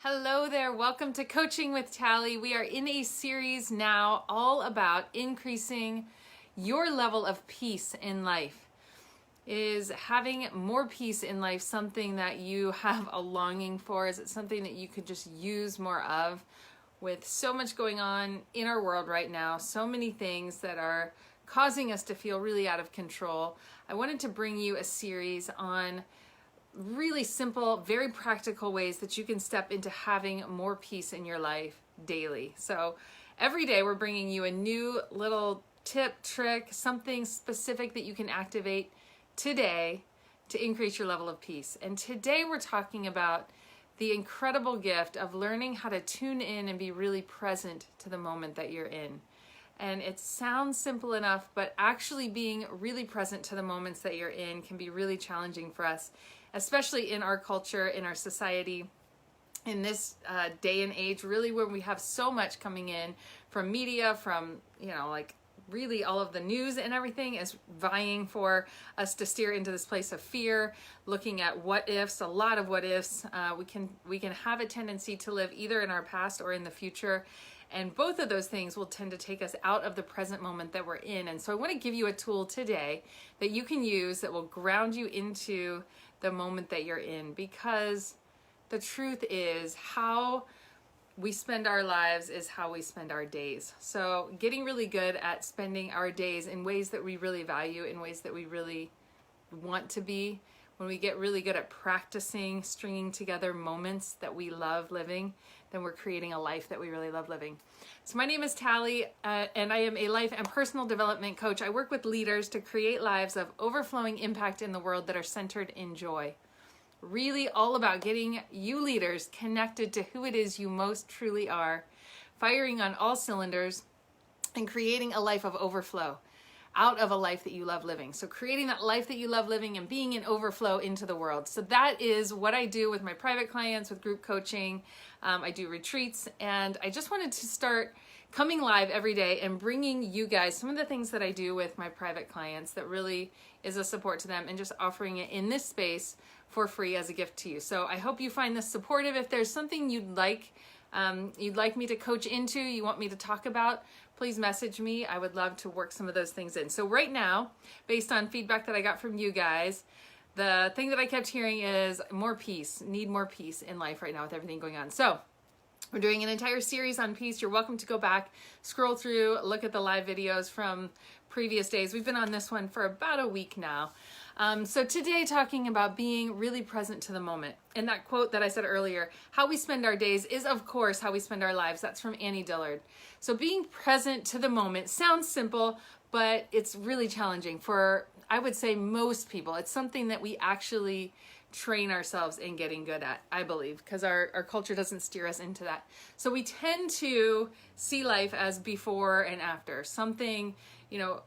Hello there, welcome to Coaching with Tally. We are in a series now all about increasing your level of peace in life. Is having more peace in life something that you have a longing for? Is it something that you could just use more of? With so much going on in our world right now, so many things that are causing us to feel really out of control, I wanted to bring you a series on really simple, very practical ways that you can step into having more peace in your life daily. So every day we're bringing you a new little tip, trick, something specific that you can activate today to increase your level of peace. And today we're talking about the incredible gift of learning how to tune in and be really present to the moment that you're in. And it sounds simple enough, but actually being really present to the moments that you're in can be really challenging for us, especially in our culture, in our society, in this day and age, really where we have so much coming in from media, from, really all of the news and everything is vying for us to steer into this place of fear, looking at what ifs, a lot of what ifs. We can have a tendency to live either in our past or in the future. And both of those things will tend to take us out of the present moment that we're in. And so I want to give you a tool today that you can use that will ground you into the moment that you're in, because the truth is how we spend our lives is how we spend our days. So getting really good at spending our days in ways that we really value, in ways that we really want to be, when we get really good at practicing stringing together moments that we love living, then we're creating a life that we really love living. So my name is Tally, and I am a life and personal development coach. I work with leaders to create lives of overflowing impact in the world that are centered in joy. Really all about getting you leaders connected to who it is you most truly are, firing on all cylinders, and creating a life of overflow out of a life that you love living. So creating that life that you love living and being in overflow into the world. So that is what I do with my private clients, with group coaching. I do retreats, and I just wanted to start coming live every day and bringing you guys some of the things that I do with my private clients that really is a support to them, and just offering it in this space for free as a gift to you. So I hope you find this supportive. If there's something you'd like me to coach into, you want me to talk about, please message me. I would love to work some of those things in. So right now, based on feedback that I got from you guys, the thing that I kept hearing is more peace, need more peace in life right now with everything going on. So we're doing an entire series on peace. You're welcome to go back, scroll through, look at the live videos from previous days. We've been on this one for about a week now. So today, talking about being really present to the moment. And that quote that I said earlier, how we spend our days is of course how we spend our lives. That's from Annie Dillard. So being present to the moment sounds simple, but it's really challenging for, I would say, most people. It's something that we actually train ourselves in getting good at, I believe, because our culture doesn't steer us into that. So we tend to see life as before and after. Something,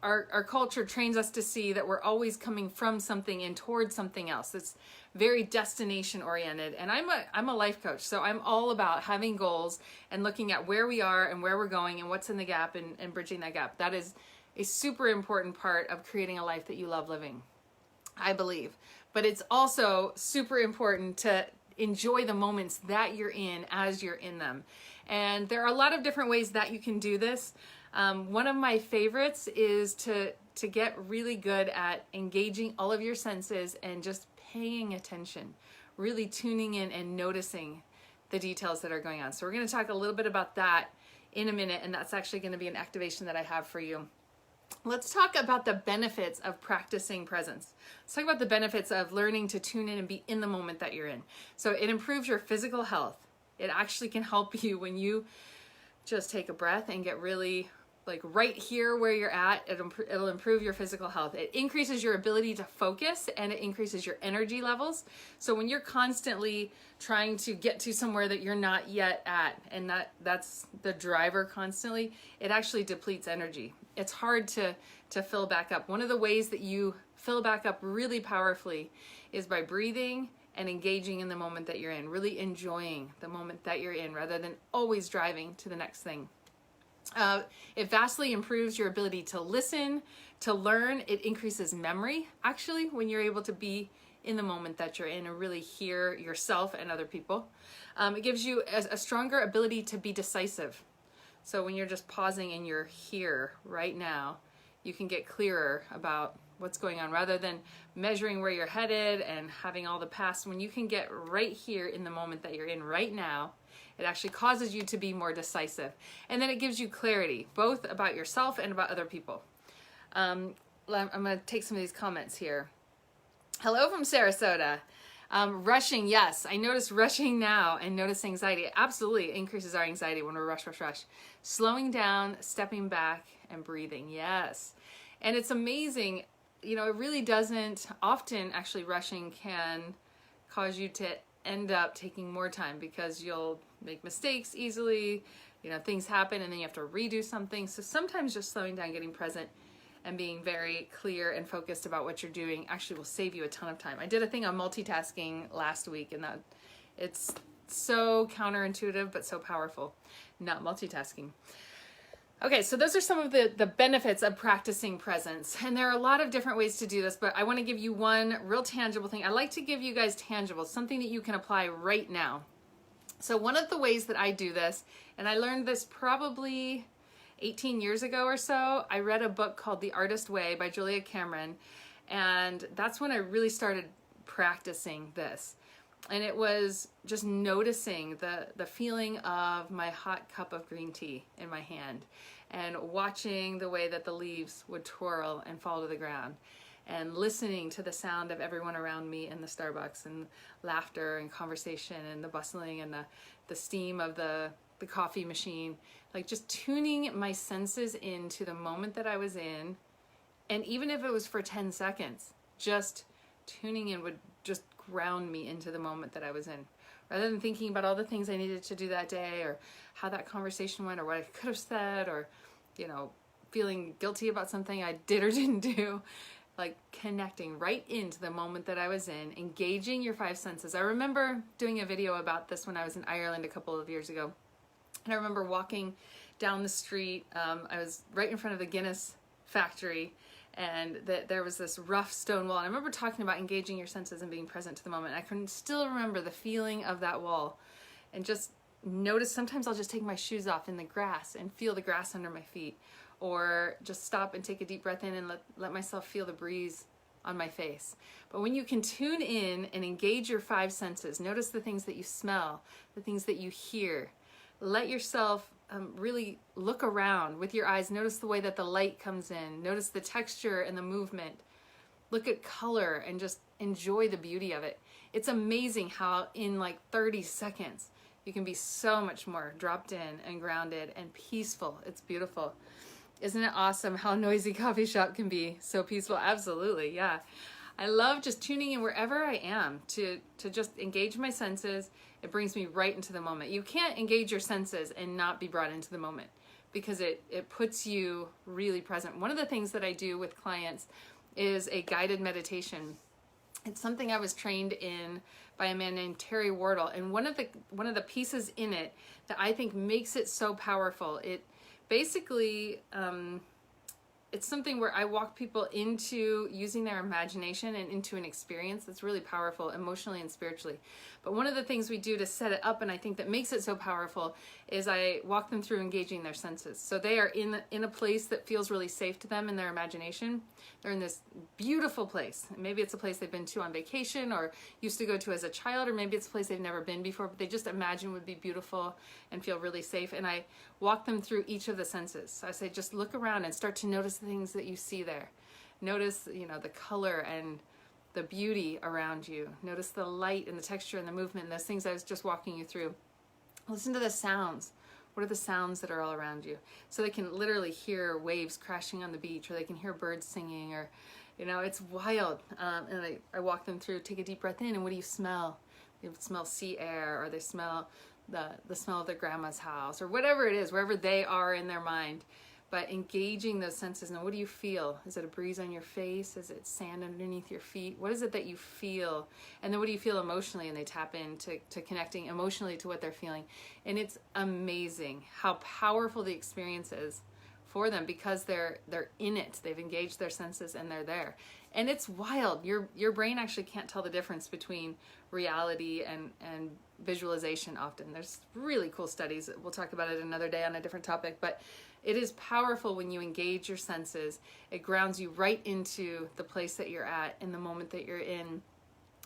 our culture trains us to see that we're always coming from something and towards something else. It's very destination oriented. And I'm a life coach, so I'm all about having goals and looking at where we are and where we're going and what's in the gap and bridging that gap. That is a super important part of creating a life that you love living, I believe. But it's also super important to enjoy the moments that you're in as you're in them. And there are a lot of different ways that you can do this. One of my favorites is to get really good at engaging all of your senses and just paying attention, really tuning in and noticing the details that are going on. So we're going to talk a little bit about that in a minute, and that's actually going to be an activation that I have for you. Let's talk about the benefits of practicing presence. Let's talk about the benefits of learning to tune in and be in the moment that you're in. So it improves your physical health. It actually can help you when you just take a breath and get really right here where you're at. It'll improve your physical health. It increases your ability to focus, and it increases your energy levels. So when you're constantly trying to get to somewhere that you're not yet at, and that's the driver constantly, it actually depletes energy. It's hard to fill back up. One of the ways that you fill back up really powerfully is by breathing and engaging in the moment that you're in, really enjoying the moment that you're in rather than always driving to the next thing. It vastly improves your ability to listen, to learn. It increases memory, actually, when you're able to be in the moment that you're in and really hear yourself and other people. It gives you a stronger ability to be decisive. So when you're just pausing and you're here right now, you can get clearer about what's going on rather than measuring where you're headed and having all the past. When you can get right here in the moment that you're in right now, it actually causes you to be more decisive. And then it gives you clarity, both about yourself and about other people. I'm going to take some of these comments here. Hello from Sarasota. Rushing, yes. I notice rushing now and notice anxiety. It absolutely increases our anxiety when we're rush. Slowing down, stepping back, and breathing, yes. And it's amazing, it really doesn't, often actually rushing can cause you to end up taking more time because you'll make mistakes easily, things happen and then you have to redo something. So sometimes just slowing down, getting present, and being very clear and focused about what you're doing actually will save you a ton of time. I did a thing on multitasking last week, and that it's so counterintuitive but so powerful, not multitasking. Okay, so those are some of the benefits of practicing presence. And there are a lot of different ways to do this, but I want to give you one real tangible thing. I like to give you guys tangible, something that you can apply right now. So one of the ways that I do this, and I learned this probably 18 years ago or so, I read a book called The Artist Way by Julia Cameron, and that's when I really started practicing this. And it was just noticing the feeling of my hot cup of green tea in my hand and watching the way that the leaves would twirl and fall to the ground and listening to the sound of everyone around me in the Starbucks and laughter and conversation and the bustling and the steam of the coffee machine, like just tuning my senses into the moment that I was in. And even if it was for 10 seconds, just tuning in would just ground me into the moment that I was in, rather than thinking about all the things I needed to do that day or how that conversation went or what I could have said or, feeling guilty about something I did or didn't do. Like connecting right into the moment that I was in, engaging your five senses. I remember doing a video about this when I was in Ireland a couple of years ago. And I remember walking down the street. I was right in front of the Guinness factory, and there was this rough stone wall. And I remember talking about engaging your senses and being present to the moment. I can still remember the feeling of that wall and just notice sometimes I'll just take my shoes off in the grass and feel the grass under my feet, or just stop and take a deep breath in and let myself feel the breeze on my face. But when you can tune in and engage your five senses, notice the things that you smell, the things that you hear, let yourself really look around with your eyes. Notice the way that the light comes in. Notice the texture and the movement. Look at color and just enjoy the beauty of it. It's amazing how in like 30 seconds you can be so much more dropped in and grounded and peaceful. It's beautiful. Isn't it awesome how a noisy coffee shop can be so peaceful? Absolutely, yeah. I love just tuning in wherever I am to just engage my senses. It brings me right into the moment. You can't engage your senses and not be brought into the moment because it puts you really present. One of the things that I do with clients is a guided meditation. It's something I was trained in by a man named Terry Wardle, and one of the pieces in it that I think makes it so powerful, it basically it's something where I walk people into using their imagination and into an experience that's really powerful emotionally and spiritually. But one of the things we do to set it up, and I think that makes it so powerful, is I walk them through engaging their senses. So they are in a place that feels really safe to them in their imagination. They're in this beautiful place. Maybe it's a place they've been to on vacation or used to go to as a child, or maybe it's a place they've never been before, but they just imagine would be beautiful and feel really safe. And I walk them through each of the senses. So I say, just look around and start to notice the things that you see there. Notice, the color and the beauty around you. Notice the light and the texture and the movement and those things I was just walking you through. Listen to the sounds. What are the sounds that are all around you? So they can literally hear waves crashing on the beach, or they can hear birds singing, or, it's wild. And I walk them through, take a deep breath in, and what do you smell? They smell sea air, or they smell the smell of their grandma's house, or whatever it is, wherever they are in their mind. But engaging those senses. Now, what do you feel? Is it a breeze on your face? Is it sand underneath your feet? What is it that you feel? And then what do you feel emotionally? And they tap into connecting emotionally to what they're feeling. And it's amazing how powerful the experience is for them because they're in it. They've engaged their senses and they're there. And it's wild. Your brain actually can't tell the difference between reality and visualization often. There's really cool studies. We'll talk about it another day on a different topic, but it is powerful when you engage your senses. It grounds you right into the place that you're at in the moment that you're in.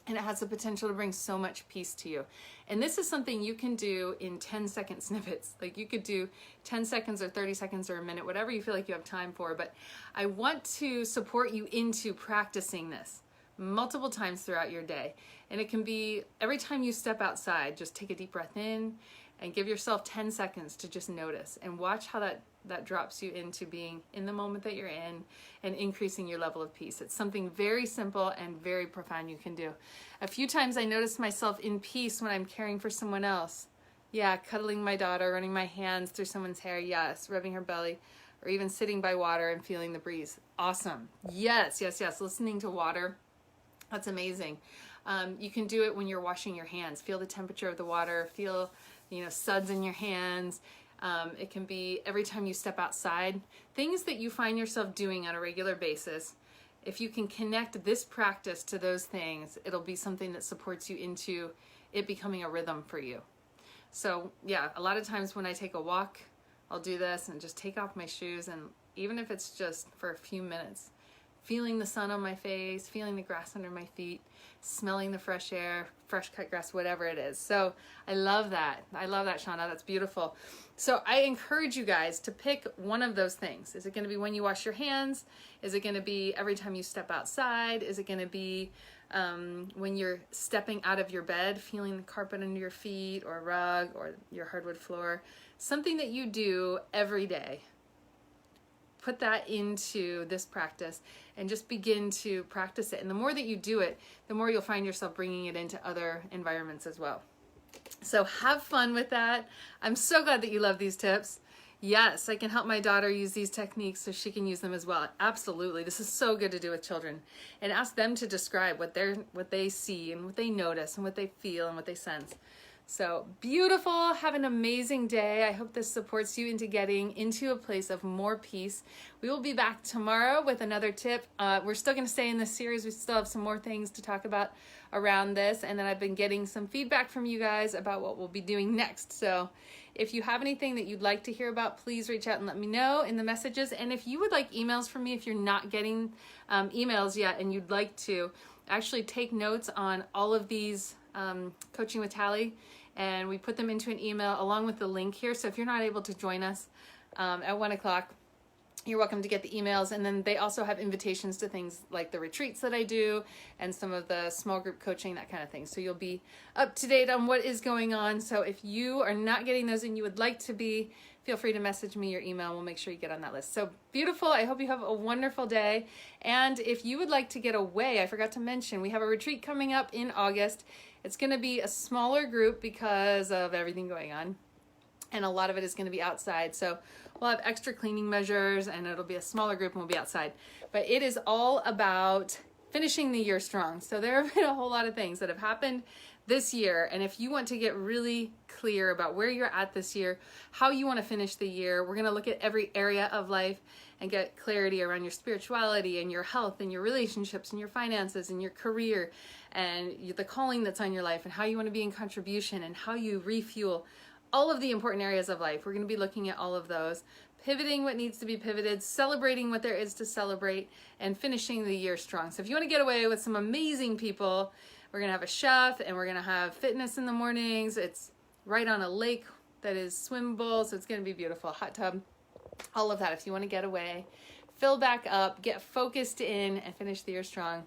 And it has the potential to bring so much peace to you. And this is something you can do in 10-second snippets. Like you could do 10 seconds or 30 seconds or a minute, whatever you feel like you have time for. But I want to support you into practicing this multiple times throughout your day. And it can be every time you step outside, just take a deep breath in and give yourself 10 seconds to just notice and watch how that drops you into being in the moment that you're in and increasing your level of peace. It's something very simple and very profound you can do. A few times I noticed myself in peace when I'm caring for someone else. Yeah, cuddling my daughter, running my hands through someone's hair, yes, rubbing her belly, or even sitting by water and feeling the breeze. Awesome. Yes, yes, yes. Listening to water, that's amazing. You can do it when you're washing your hands. Feel the temperature of the water, feel, suds in your hands. It can be every time you step outside, things that you find yourself doing on a regular basis. If you can connect this practice to those things, it'll be something that supports you into it becoming a rhythm for you. So yeah, a lot of times when I take a walk, I'll do this and just take off my shoes, and even if it's just for a few minutes, feeling the sun on my face, feeling the grass under my feet, smelling the fresh air, fresh cut grass, whatever it is. So I love that. I love that, Shauna. That's beautiful. So I encourage you guys to pick one of those things. Is it going to be when you wash your hands? Is it going to be every time you step outside? Is it going to be when you're stepping out of your bed, feeling the carpet under your feet or a rug or your hardwood floor? Something that you do every day. Put that into this practice and just begin to practice it. And the more that you do it, the more you'll find yourself bringing it into other environments as well. So have fun with that. I'm so glad that you love these tips. Yes, I can help my daughter use these techniques so she can use them as well. Absolutely. This is so good to do with children. And ask them to describe what they see and what they notice and what they feel and what they sense. So beautiful. Have an amazing day. I hope this supports you into getting into a place of more peace. We will be back tomorrow with another tip. We're still going to stay in this series. We still have some more things to talk about around this. And then I've been getting some feedback from you guys about what we'll be doing next. So if you have anything that you'd like to hear about, please reach out and let me know in the messages. And if you would like emails from me, if you're not getting emails yet and you'd like to actually take notes on all of these Coaching with Tally, and we put them into an email along with the link here. So if you're not able to join us at 1 o'clock, you're welcome to get the emails. And then they also have invitations to things like the retreats that I do and some of the small group coaching, that kind of thing. So you'll be up to date on what is going on. So if you are not getting those and you would like to be, feel free to message me your email. We'll make sure you get on that list. So beautiful. I hope you have a wonderful day. And if you would like to get away, I forgot to mention, we have a retreat coming up in August. It's going to be a smaller group because of everything going on. And a lot of it is going to be outside. So we'll have extra cleaning measures and it'll be a smaller group and we'll be outside. But it is all about finishing the year strong. So there have been a whole lot of things that have happened this year. And if you want to get really clear about where you're at this year, how you want to finish the year, we're going to look at every area of life and get clarity around your spirituality and your health and your relationships and your finances and your career and the calling that's on your life and how you want to be in contribution and how you refuel all of the important areas of life. We're going to be looking at all of those, pivoting what needs to be pivoted, celebrating what there is to celebrate, and finishing the year strong. So if you want to get away with some amazing people, we're going to have a chef and we're going to have fitness in the mornings. It's right on a lake that is swimmable, so it's going to be beautiful. Hot tub, all of that. If you want to get away, fill back up, get focused in, and finish the year strong,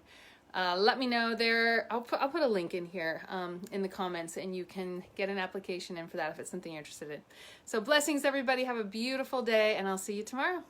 let me know there. I'll put a link in here in the comments, and you can get an application in for that if it's something you're interested in. So blessings, everybody. Have a beautiful day, and I'll see you tomorrow.